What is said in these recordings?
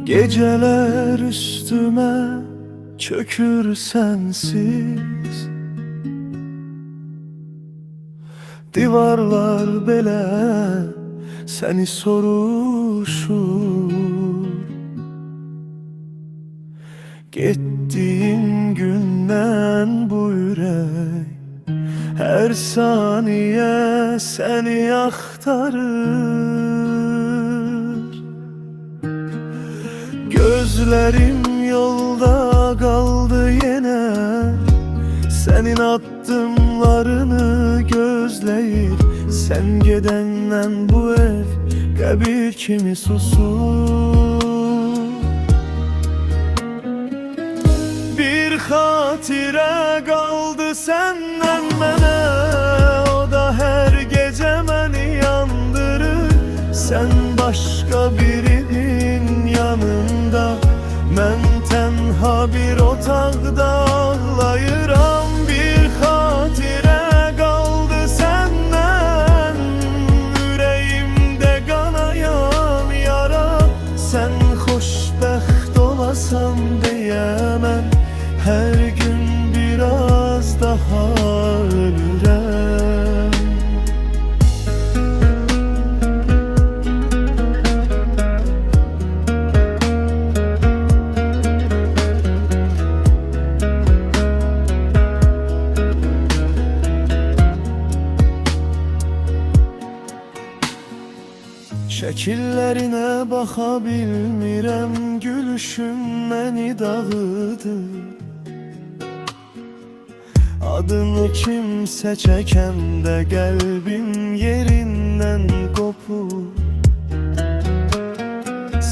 Geceler üstüme çökür sensiz, divarlar bile seni soruşur. Gittiğin günden bu yürek her saniye seni aktarır. Gözlerim yolda kaldı yine, senin adımlarını gözleyir. Sen gidenden bu ev kabir kimi susur. Bir hatire kaldı senden mənə, o da her gece beni yandırır. Sen başka birinin yanında, mən tenha bir otaqda ağlayıram. Bir hatire kaldı senden, yüreğimde kanayan yara. Sen xoşbəxt olasan diyemem, her gün biraz daha ölürəm. Şəkillərinə baxa bilmirəm, gülüşün məni dağıdır. Adını kimsə çəkəndə qəlbim yerindən qopur.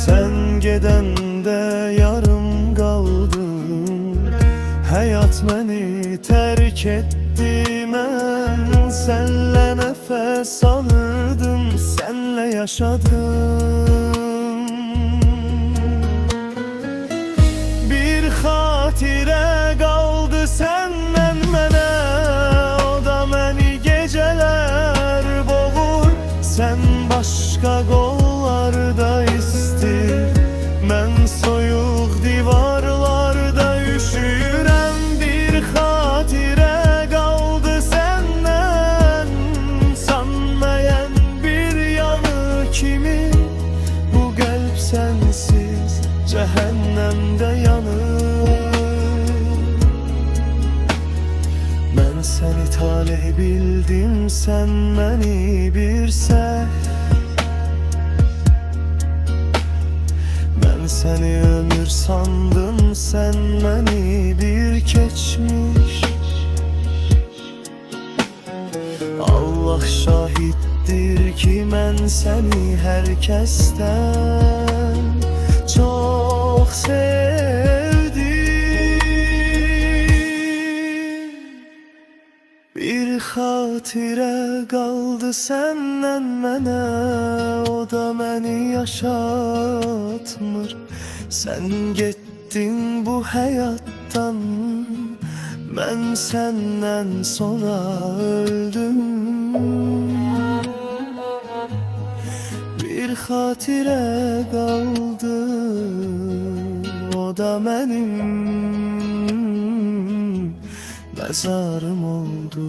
Sən gedəndə yarım qaldım, həyat məni tərk etdi. Mən sənlə nəfəs alırdım, sənlə yaşadım. Bir xatirə qaldı səndən mənə, o da məni gecələr boğur. Sən başqa qollarda istir, mən soyuq divarlarda üşüyürəm. Bir xatirə qaldı səndən, sanmayan bir yanı kimi. Bu qəlb sənsiz cəhənnəmdə yanır. Mən səni talih bildim, sən məni bir səhv. Mən səni ömür sandım, sən məni bir keçmiş. Allah şahiddir ki mən səni hər kəsdən çox sevdim. Bir xatirə qaldı səndən mənə, o da məni yaşatmır. Sən getdin bu həyatdan, mən səndən sonra öldüm. Bir xatirə qaldı, o da mənim məzarım oldu.